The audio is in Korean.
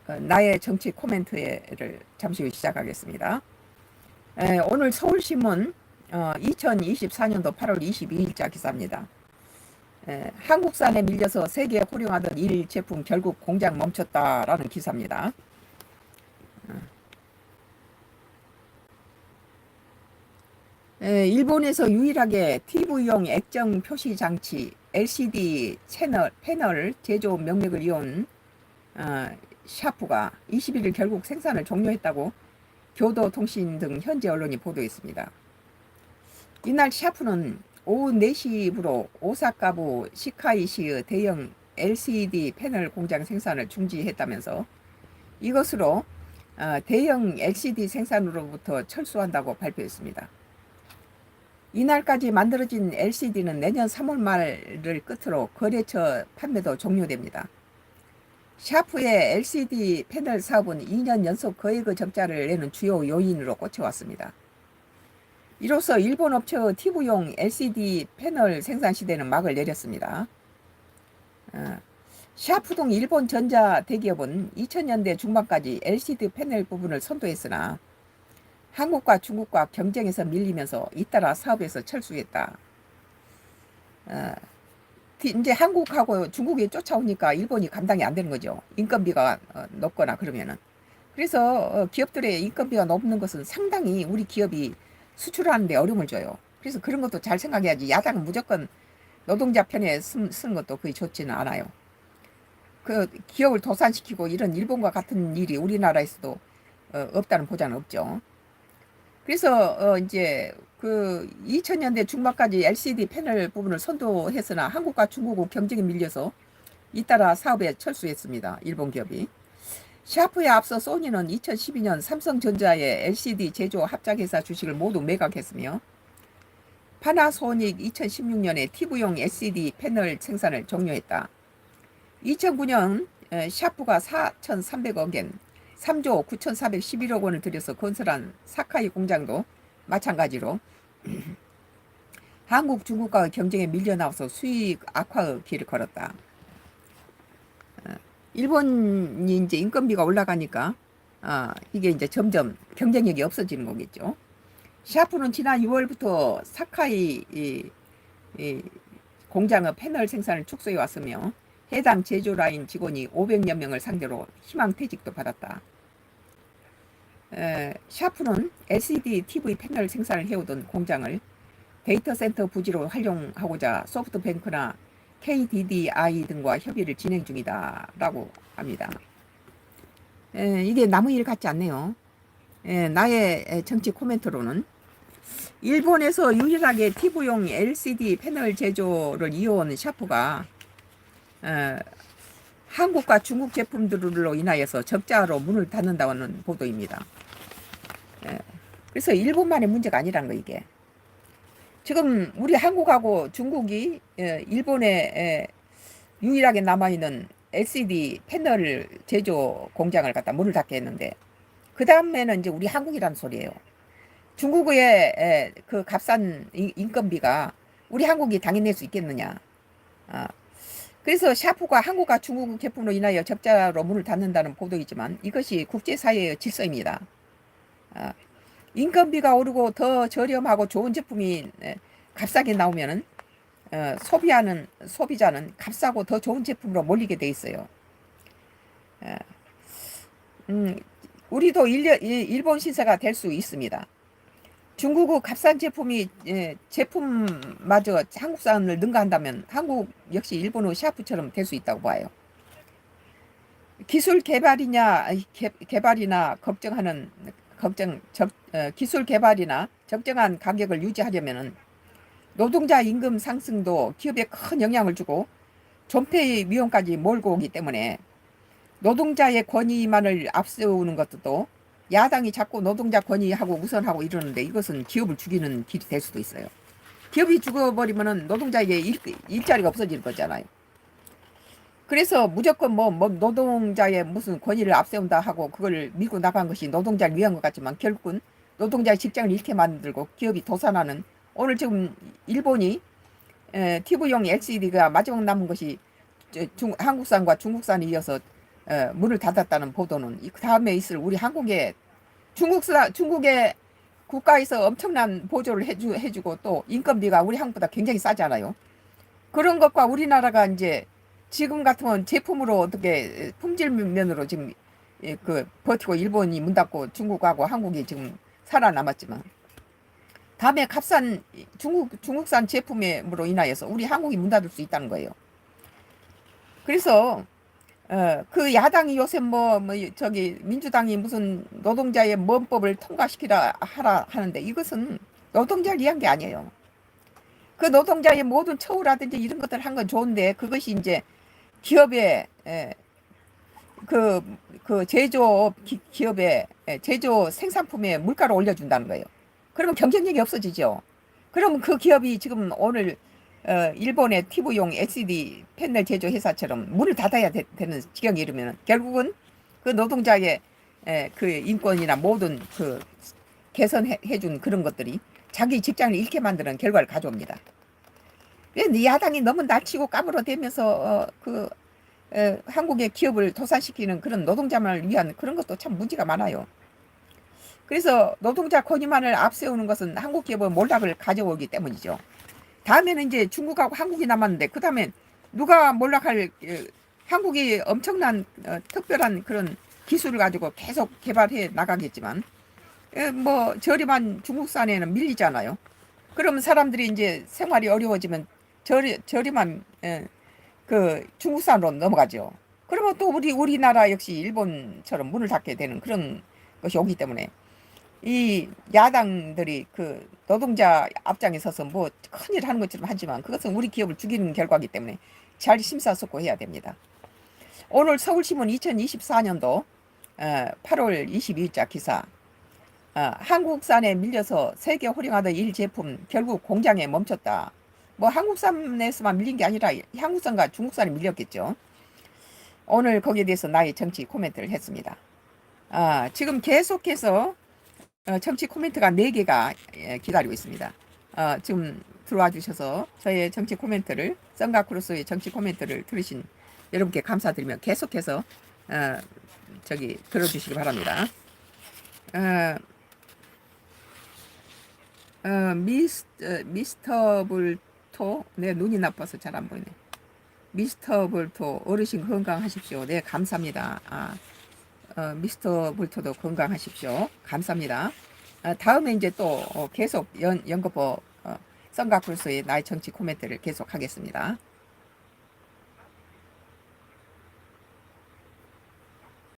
나의 정치 코멘트를 잠시 후 시작하겠습니다. 오늘 서울신문 2024년도 8월 22일자 기사입니다. 한국산에 밀려서 세계에 호령하던 일 제품 결국 공장 멈췄다라는 기사입니다. 일본에서 유일하게 TV용 액정 표시 장치 LCD 패널 제조 명맥을 이은 샤프가 21일 결국 생산을 종료했다고 교도통신 등 현지 언론이 보도했습니다. 이날 샤프는 오후 4시부로 오사카부 시카이시의 대형 LCD 패널 공장 생산을 중지했다면서 이것으로 대형 LCD 생산으로부터 철수한다고 발표했습니다. 이날까지 만들어진 LCD는 내년 3월 말을 끝으로 거래처 판매도 종료됩니다. 샤프의 LCD 패널 사업은 2년 연속 거액의 적자를 내는 주요 요인으로 꽂혀왔습니다. 이로써 일본 업체의 TV용 LCD 패널 생산 시대는 막을 내렸습니다. 샤프 등 일본 전자 대기업은 2000년대 중반까지 LCD 패널 부분을 선도했으나 한국과 중국과 경쟁에서 밀리면서 잇따라 사업에서 철수했다. 이제 한국하고 중국이 쫓아오니까 일본이 감당이 안 되는 거죠. 인건비가 높거나 그러면은. 그래서 기업들의 인건비가 높는 것은 상당히 우리 기업이 수출하는 데 어려움을 줘요. 그래서 그런 것도 잘 생각해야지. 야당은 무조건 노동자 편에 쓰는 것도 거의 좋지는 않아요. 그 기업을 도산시키고 이런 일본과 같은 일이 우리나라에서도 없다는 보장은 없죠. 그래서 이제 그 2000년대 중반까지 LCD 패널 부분을 선도했으나 한국과 중국의 경쟁에 밀려서 잇따라 사업에 철수했습니다. 일본 기업이. 샤프에 앞서 소니는 2012년 삼성전자의 LCD 제조 합작회사 주식을 모두 매각했으며 파나소닉 2016년에 TV용 LCD 패널 생산을 종료했다. 2009년 샤프가 4,300억 엔 3조 9,411억 원을 들여서 건설한 사카이 공장도 마찬가지로 한국, 중국과의 경쟁에 밀려나와서 수익 악화의 길을 걸었다. 일본이 이제 인건비가 올라가니까 이게 이제 점점 경쟁력이 없어지는 거겠죠. 샤프는 지난 6월부터 사카이 이 공장의 패널 생산을 축소해 왔으며 해당 제조라인 직원이 500여 명을 상대로 희망퇴직도 받았다. 샤프는 LCD TV 패널 생산을 해오던 공장을 데이터 센터 부지로 활용하고자 소프트뱅크나 KDDI 등과 협의를 진행 중이다 라고 합니다. 이게 남의 일 같지 않네요. 나의 정치 코멘트로는 일본에서 유일하게 TV용 LCD 패널 제조를 이어온 샤프가 한국과 중국 제품들로 인하여서 적자로 문을 닫는다는 보도입니다. 그래서 일본만의 문제가 아니라는 거 이게. 지금 우리 한국하고 중국이 일본에 유일하게 남아있는 LCD 패널 제조 공장을 갖다 문을 닫게 했는데 그 다음에는 이제 우리 한국이라는 소리예요. 중국의 그 값싼 인건비가 우리 한국이 당해낼 수 있겠느냐. 그래서 샤프가 한국과 중국 제품으로 인하여 적자로 문을 닫는다는 보도이지만 이것이 국제사회의 질서입니다. 인건비가 오르고 더 저렴하고 좋은 제품이 값싸게 나오면은 소비하는 소비자는 값싸고 더 좋은 제품으로 몰리게 돼 있어요. 우리도 일본 시세가 될 수 있습니다. 중국의 값싼 제품이 제품마저 한국산을 능가한다면 한국 역시 일본의 샤프처럼 될 수 있다고 봐요. 기술 개발이나 기술 개발이나 적정한 가격을 유지하려면 노동자 임금 상승도 기업에 큰 영향을 주고 존폐의 위험까지 몰고 오기 때문에 노동자의 권위만을 앞세우는 것도 야당이 자꾸 노동자 권위하고 우선하고 이러는데 이것은 기업을 죽이는 길이 될 수도 있어요. 기업이 죽어버리면 노동자에게 일자리가 없어질 거잖아요. 그래서 무조건 뭐 노동자의 무슨 권위를 앞세운다 하고 그걸 밀고 나간 것이 노동자를 위한 것 같지만 결국은 노동자의 직장을 잃게 만들고 기업이 도산하는 오늘 지금 일본이 TV용 LCD가 마지막 남은 것이 한국산과 중국산에 이어서 문을 닫았다는 보도는 이 다음에 있을 우리 한국의 중국의 국가에서 엄청난 보조를 해주고 또 인건비가 우리 한국보다 굉장히 싸잖아요. 그런 것과 우리나라가 이제 지금 같으면 제품으로 어떻게 품질 면으로 지금 그 버티고 일본이 문 닫고 중국하고 한국이 지금 살아남았지만 다음에 값싼 중국산 제품으로 인하여서 우리 한국이 문 닫을 수 있다는 거예요. 그래서 그 야당이 요새 저기 민주당이 무슨 노동자의 모범법을 통과시키라 하라 하는데 이것은 노동자를 위한 게 아니에요. 그 노동자의 모든 처우라든지 이런 것들 한 건 좋은데 그것이 이제 기업의 그 제조업 기업의 제조 생산품의 물가를 올려준다는 거예요. 그러면 경쟁력이 없어지죠. 그러면 그 기업이 지금 오늘 일본의 TV용 LCD 패널 제조 회사처럼 문을 닫아야 되는 지경이 이르면 결국은 그 노동자의 그 인권이나 모든 그 개선해준 그런 것들이 자기 직장을 잃게 만드는 결과를 가져옵니다. 야당이 너무 날치고 까불어대면서 한국의 기업을 도산시키는 그런 노동자만을 위한 그런 것도 참 문제가 많아요. 그래서 노동자 권익만을 앞세우는 것은 한국 기업의 몰락을 가져오기 때문이죠. 다음에는 이제 중국하고 한국이 남았는데 그 다음에 누가 몰락할 한국이 엄청난 특별한 그런 기술을 가지고 계속 개발해 나가겠지만 뭐 저렴한 중국산에는 밀리잖아요. 그러면 사람들이 이제 생활이 어려워지면 저렴한 그 중국산으로 넘어가죠. 그러면 또 우리나라 역시 일본처럼 문을 닫게 되는 그런 것이 오기 때문에 이 야당들이 그 노동자 앞장에 서서 뭐 큰일 하는 것처럼 하지만 그것은 우리 기업을 죽이는 결과이기 때문에 잘 심사숙고해야 됩니다. 오늘 서울신문 2024년도 8월 22일자 기사 한국산에 밀려서 세계 호령하던 일 제품 결국 공장에 멈췄다. 뭐 한국산에서만 밀린 게 아니라 한국산과 중국산이 밀렸겠죠. 오늘 거기에 대해서 나의 정치 코멘트를 했습니다. 지금 계속해서 정치 코멘트가 4개가 기다리고 있습니다. 지금 들어와 주셔서 저의 정치 코멘트를 썬가크로스의 정치 코멘트를 들으신 여러분께 감사드리며 계속해서 저기 들어주시기 바랍니다. 미스터 불토 내 눈이 나빠서 잘 안 보이네. 미스터 불토 어르신 건강하십시오. 네 감사합니다. 미스터 불토도 건강하십시오. 감사합니다. 다음에 이제 또 계속 연거보 썬가크루스의 나의 정치 코멘트를 계속 하겠습니다.